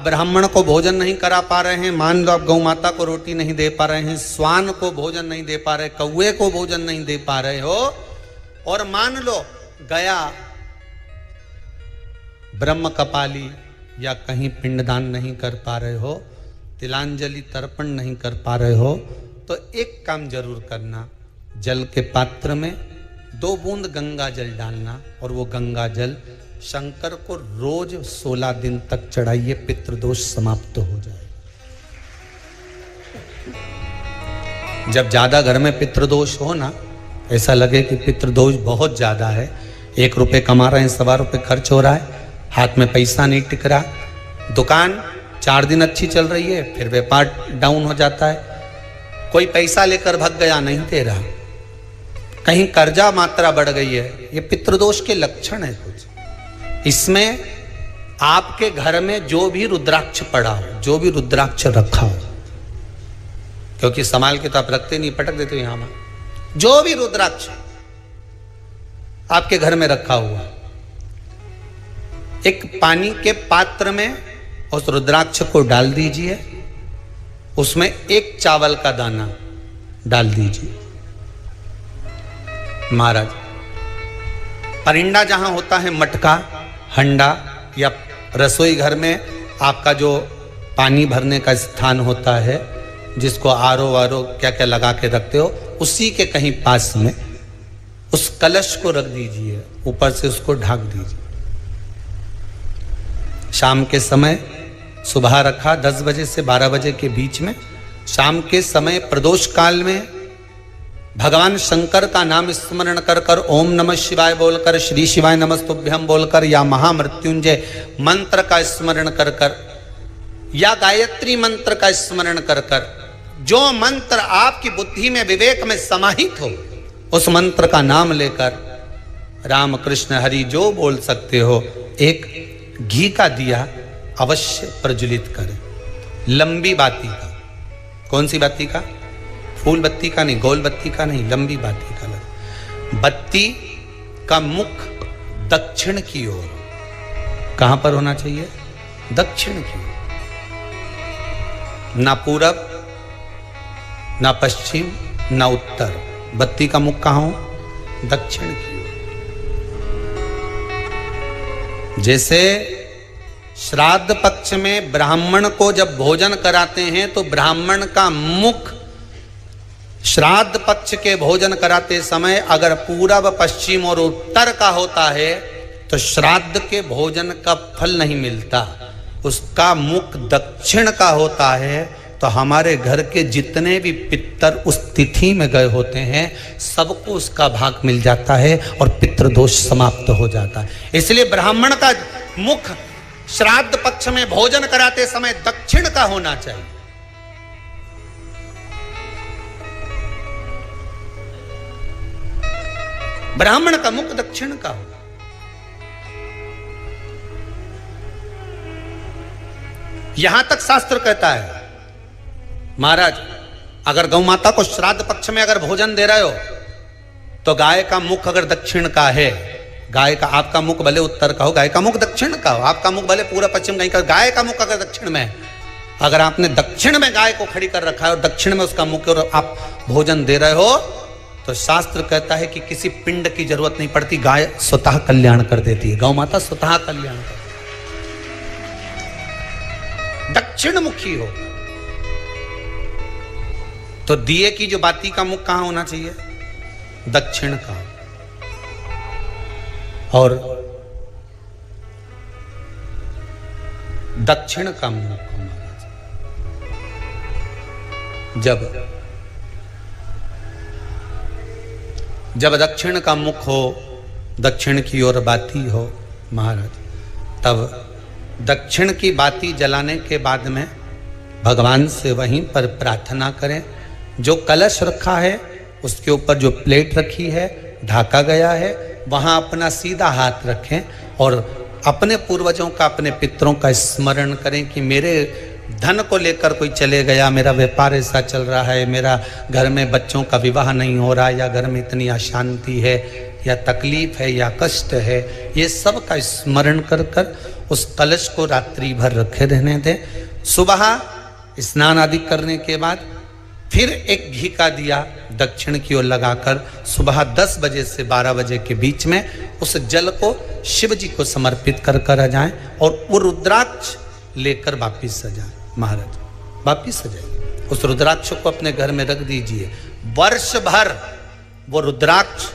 ब्राह्मण को भोजन नहीं करा पा रहे हैं, मान लो आप गौ माता को रोटी नहीं दे पा रहे हैं, श्वान को भोजन नहीं दे पा रहे, कौवे को भोजन नहीं दे पा रहे हो, और मान लो गया ब्रह्म कपाली या कहीं पिंडदान नहीं कर पा रहे हो, तिलांजलि तर्पण नहीं कर पा रहे हो, तो एक काम जरूर करना, जल के पात्र में 2 बूंद गंगा जल डालना और वो गंगा जल शंकर को रोज 16 दिन तक चढ़ाइए, पितृदोष समाप्त हो जाए। जब ज्यादा घर में पितृदोष हो ना, ऐसा लगे कि पितृदोष बहुत ज्यादा है, 1 रुपए कमा रहे हैं, 1.25 रुपए खर्च हो रहा है, हाथ में पैसा नहीं टिक रहा, दुकान 4 दिन अच्छी चल रही है, फिर व्यापार डाउन हो जाता है, कोई पैसा लेकर भग गया, नहीं दे रहा, कहीं कर्जा मात्रा बढ़ गई है, ये पितृदोष के लक्षण है कुछ। इसमें आपके घर में जो भी रुद्राक्ष पड़ा हो, जो भी रुद्राक्ष रखा हो, क्योंकि संभाल के तो आप रखते नहीं, पटक देते हो यहां में, जो भी रुद्राक्ष आपके घर में रखा हुआ, एक पानी के पात्र में उस रुद्राक्ष को डाल दीजिए, उसमें 1 चावल का दाना डाल दीजिए। महाराज, परिंदा जहां होता है, मटका, हंडा या रसोई घर में आपका जो पानी भरने का स्थान होता है, जिसको आरो वारो क्या क्या लगा के रखते हो, उसी के कहीं पास में उस कलश को रख दीजिए, ऊपर से उसको ढक दीजिए। शाम के समय, सुबह रखा 10 बजे से 12 बजे के बीच में, शाम के समय प्रदोष काल में भगवान शंकर का नाम स्मरण कर कर, ओम नमः शिवाय बोलकर, श्री शिवाय नमस्तुभ्यम बोलकर, या महामृत्युंजय मंत्र का स्मरण कर कर, या गायत्री मंत्र का स्मरण कर कर, जो मंत्र आपकी बुद्धि में, विवेक में समाहित हो, उस मंत्र का नाम लेकर राम कृष्ण हरि जो बोल सकते हो, एक घी का दिया अवश्य प्रज्वलित करें, लंबी बाती का। कौन सी बाती का? फूल बत्ती का नहीं, गोल बत्ती का नहीं, लंबी बाती का लगा। बत्ती का मुख दक्षिण की ओर, कहां पर होना चाहिए? दक्षिण की ओर, ना पूरब, ना पश्चिम, ना उत्तर। बत्ती का मुख कहां हो? दक्षिण की ओर। जैसे श्राद्ध पक्ष में ब्राह्मण को जब भोजन कराते हैं तो ब्राह्मण का मुख श्राद्ध पक्ष के भोजन कराते समय अगर पूरब, पश्चिम और उत्तर का होता है तो श्राद्ध के भोजन का फल नहीं मिलता। उसका मुख दक्षिण का होता है तो हमारे घर के जितने भी पितर उस तिथि में गए होते हैं सबको उसका भाग मिल जाता है और पितृदोष समाप्त हो जाता है। इसलिए ब्राह्मण का मुख श्राद्ध पक्ष में भोजन कराते समय दक्षिण का होना चाहिए। ब्राह्मण का मुख दक्षिण का हो। यहां तक शास्त्र कहता है महाराज, अगर गौ माता को श्राद्ध पक्ष में अगर भोजन दे रहे हो तो गाय का मुख अगर दक्षिण का है, गाय का, आपका मुख भले उत्तर का हो, गाय का मुख दक्षिण का हो, आपका मुख भले पूरा पश्चिम कहीं का, गाय का मुख अगर दक्षिण में है, अगर आपने दक्षिण में गाय को खड़ी कर रखा है और दक्षिण में उसका मुख और आप भोजन दे रहे हो तो शास्त्र कहता है कि किसी पिंड की जरूरत नहीं पड़ती, गाय स्वतः कल्याण कर देती है, गौ माता स्वतः कल्याण कर दक्षिण मुखी हो। तो दिए की जो बाती का मुख कहां होना चाहिए? दक्षिण का। और दक्षिण का मुख हमारा जब दक्षिण का मुख हो, दक्षिण की ओर बाती हो महाराज, तब दक्षिण की बाती जलाने के बाद में भगवान से वहीं पर प्रार्थना करें। जो कलश रखा है उसके ऊपर जो प्लेट रखी है, ढाका गया है, वहां अपना सीधा हाथ रखें और अपने पूर्वजों का, अपने पितरों का स्मरण करें कि मेरे धन को लेकर कोई चले गया, मेरा व्यापार ऐसा चल रहा है, मेरा घर में बच्चों का विवाह नहीं हो रहा, या घर में इतनी अशांति है या तकलीफ है या कष्ट है, ये सब का स्मरण कर कर उस कलश को रात्रि भर रखे रहने दें। सुबह स्नान आदि करने के बाद फिर एक घी का दिया दक्षिण की ओर लगाकर सुबह 10 बजे से 12 बजे के बीच में उस जल को शिव जी को समर्पित कर आ जाएं और वो रुद्राक्ष लेकर वापिस सजाएं। महाराज वापिस सजाइए, उस रुद्राक्ष को अपने घर में रख दीजिए। वर्ष भर वो रुद्राक्ष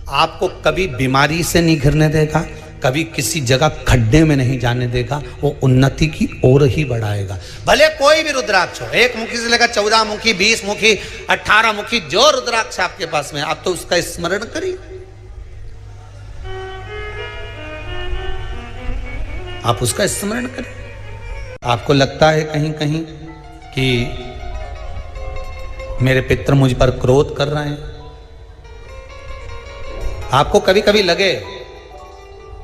आपको कभी बीमारी से नहीं घिरने देगा, कभी किसी जगह खड्डे में नहीं जाने देगा, वो उन्नति की ओर ही बढ़ाएगा। भले कोई भी रुद्राक्ष हो, 1 मुखी से लेकर 14 मुखी, 20 मुखी, 18 मुखी, जो रुद्राक्ष आपके पास में, आप तो उसका स्मरण करिए। आप उसका स्मरण करें। आपको लगता है कहीं कहीं कि मेरे पितर मुझ पर क्रोध कर रहे हैं, आपको कभी कभी लगे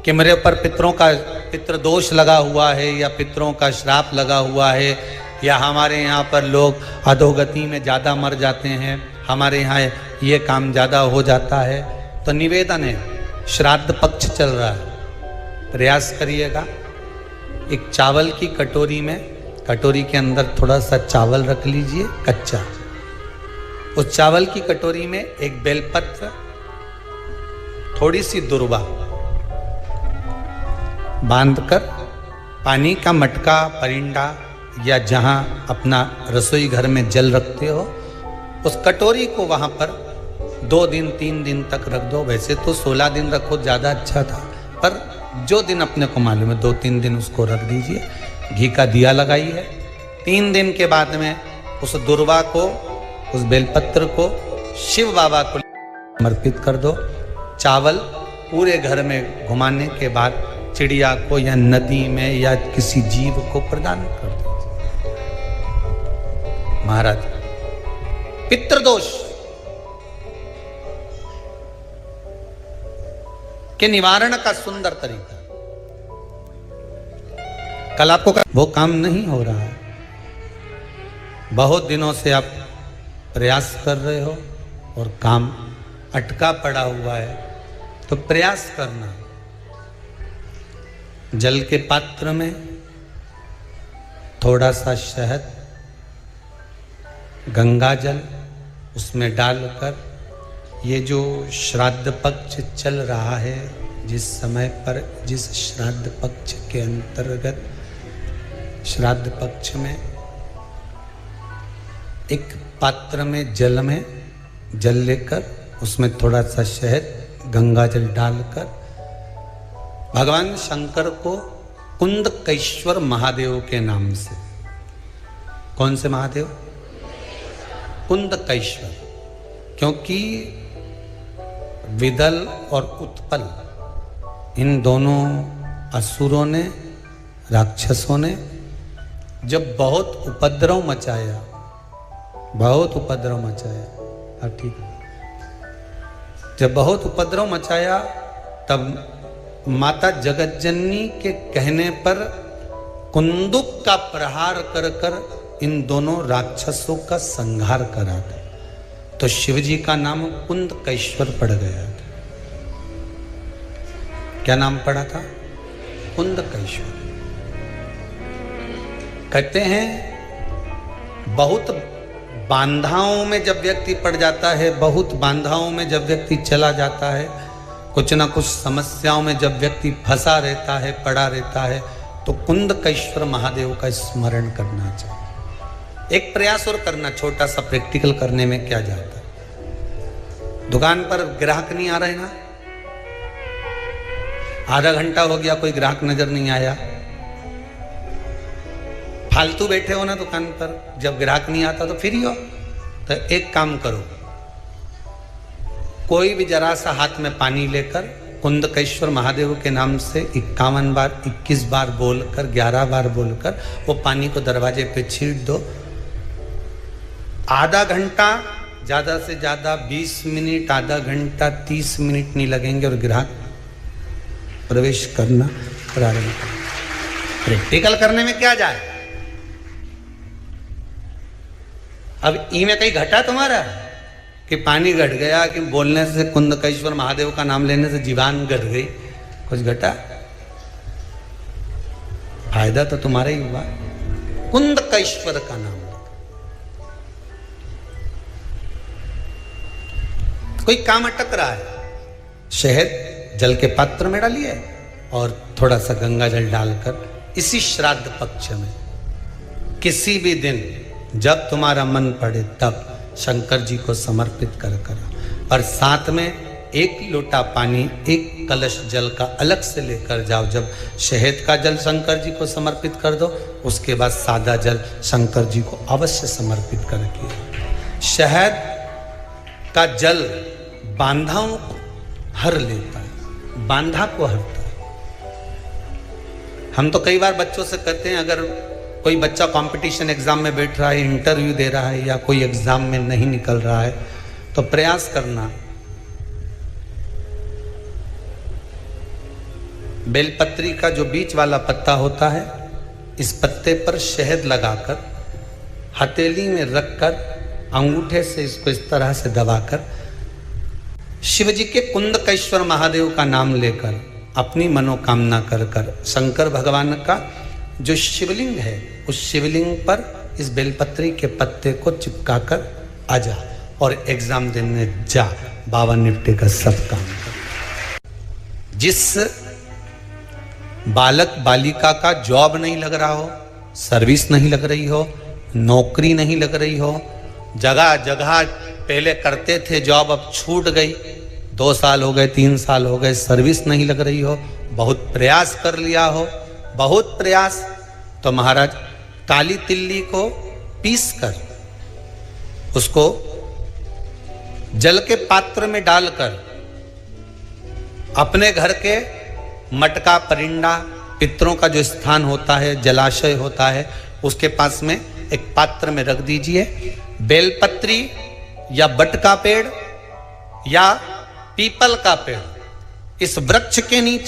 कि मेरे ऊपर पितृ दोष लगा हुआ है या पितरों का श्राप लगा हुआ है, या हमारे यहाँ पर लोग अधोगति में ज़्यादा मर जाते हैं, हमारे यहाँ ये काम ज़्यादा हो जाता है, तो निवेदन है, श्राद्ध पक्ष चल रहा है, प्रयास करिएगा। एक चावल की कटोरी में, कटोरी के अंदर थोड़ा सा चावल रख लीजिए कच्चा, उस चावल की कटोरी में एक बेलपत्र, थोड़ी सी दुर्वा बांधकर पानी का मटका, परिंडा या जहां अपना रसोई घर में जल रखते हो, उस कटोरी को वहां पर 2 दिन 3 दिन तक रख दो। वैसे तो 16 दिन रखो ज़्यादा अच्छा था, पर जो दिन अपने को मालूम है 2-3 दिन उसको रख दीजिए। घी का दिया लगाइए। 3 दिन के बाद में उस दुर्वा को, उस बेलपत्र को शिव बाबा को समर्पित कर दो। चावल पूरे घर में घुमाने के बाद चिड़िया को या नदी में या किसी जीव को प्रदान कर दो। महाराज, पितृदोष के निवारण का सुंदर तरीका। कल आपको वो काम नहीं हो रहा है, बहुत दिनों से आप प्रयास कर रहे हो और काम अटका पड़ा हुआ है, तो प्रयास करना। जल के पात्र में थोड़ा सा शहद, गंगा जल उसमें डालकर, ये जो श्राद्ध पक्ष चल रहा है, जिस समय पर, जिस श्राद्ध पक्ष के अंतर्गत, श्राद्ध पक्ष में एक पात्र में जल लेकर उसमें थोड़ा सा शहद, गंगा जल डालकर भगवान शंकर को कुंदकेश्वर महादेव के नाम से, कौन से महादेव? कुंदकेश्वर, क्योंकि विदल और उत्पल, इन दोनों असुरों ने, राक्षसों ने जब बहुत उपद्रव मचाया, अब ठीक है, जब बहुत उपद्रव मचाया, तब माता जगतजननी के कहने पर कुंदुक का प्रहार कर कर इन दोनों राक्षसों का संहार करा था। तो शिवजी का नाम कुंदकेश्वर पड़ गया था। क्या नाम पड़ा था? कुंदकेश्वर। कहते हैं बहुत बांधाओं में जब व्यक्ति पड़ जाता है, बहुत बांधाओं में जब व्यक्ति चला जाता है, कुछ ना कुछ समस्याओं में जब व्यक्ति फंसा रहता है, पड़ा रहता है, तो कुंदकेश्वर महादेव का स्मरण करना चाहिए। एक प्रयास और करना, छोटा सा प्रैक्टिकल करने में क्या जाता है। दुकान पर ग्राहक नहीं आ रहे ना, आधा घंटा हो गया, कोई ग्राहक नजर नहीं आया, फालतू बैठे हो ना दुकान पर, जब ग्राहक नहीं आता तो फ्री हो, तो एक काम करो, कोई भी जरा सा हाथ में पानी लेकर कुंदकेश्वर महादेव के नाम से 51 बार, 21 बार बोलकर, 11 बार बोलकर वो पानी को दरवाजे पे छीट दो। आधा घंटा, ज़्यादा से ज़्यादा 20 मिनट, आधा घंटा 30 मिनट नहीं लगेंगे और ग्राहक प्रवेश करना प्रारंभ करें। प्रैक्टिकल करने में क्या जाए। अब ई में कहीं घटा तुम्हारा कि पानी घट गया, कि बोलने से, कुंदकेश्वर महादेव का नाम लेने से जीवान घट गई, कुछ घटा? फायदा तो तुम्हारा ही हुआ। कुंदकेश्वर का नाम, कोई काम अटक रहा है, शहद जल के पात्र में डालिए और थोड़ा सा गंगा जल डालकर इसी श्राद्ध पक्ष में किसी भी दिन जब तुम्हारा मन पड़े तब शंकर जी को समर्पित कर करा, और साथ में 1 लोटा पानी 1 कलश जल का अलग से लेकर जाओ। जब शहद का जल शंकर जी को समर्पित कर दो, उसके बाद सादा जल शंकर जी को अवश्य समर्पित करके। शहद का जल बांधाओं को हर लेता है, बांधा को हरता है। हम तो कई बार बच्चों से कहते हैं, अगर कोई बच्चा कंपटीशन एग्जाम में बैठ रहा है, इंटरव्यू दे रहा है, या कोई एग्जाम में नहीं निकल रहा है, तो प्रयास करना बेलपत्री का जो बीच वाला पत्ता होता है, इस पत्ते पर शहद लगाकर हथेली में रखकर अंगूठे से इसको इस तरह से दबाकर शिव जी के कुंदकेश्वर महादेव का नाम लेकर अपनी मनोकामना कर कर शंकर भगवान का जो शिवलिंग है, उस शिवलिंग पर इस बेलपत्री के पत्ते को चिपका कर आ जा और एग्जाम देने जा। बाबा निपटे का सब काम कर। जिस बालक बालिका का जॉब नहीं लग रहा हो, सर्विस नहीं लग रही हो, नौकरी नहीं लग रही हो, जगह जगह पहले करते थे जॉब, अब छूट गई, 2 साल हो गए, 3 साल हो गए, सर्विस नहीं लग रही हो, बहुत प्रयास कर लिया हो, बहुत प्रयास, तो महाराज काली तिल्ली को पीस कर उसको जल के पात्र में डालकर अपने घर के मटका परिंडा पितरों का जो स्थान होता है, जलाशय होता है, उसके पास में एक पात्र में रख दीजिए। बेलपत्री या बट का पेड़ या पीपल का पेड़, इस वृक्ष के नीचे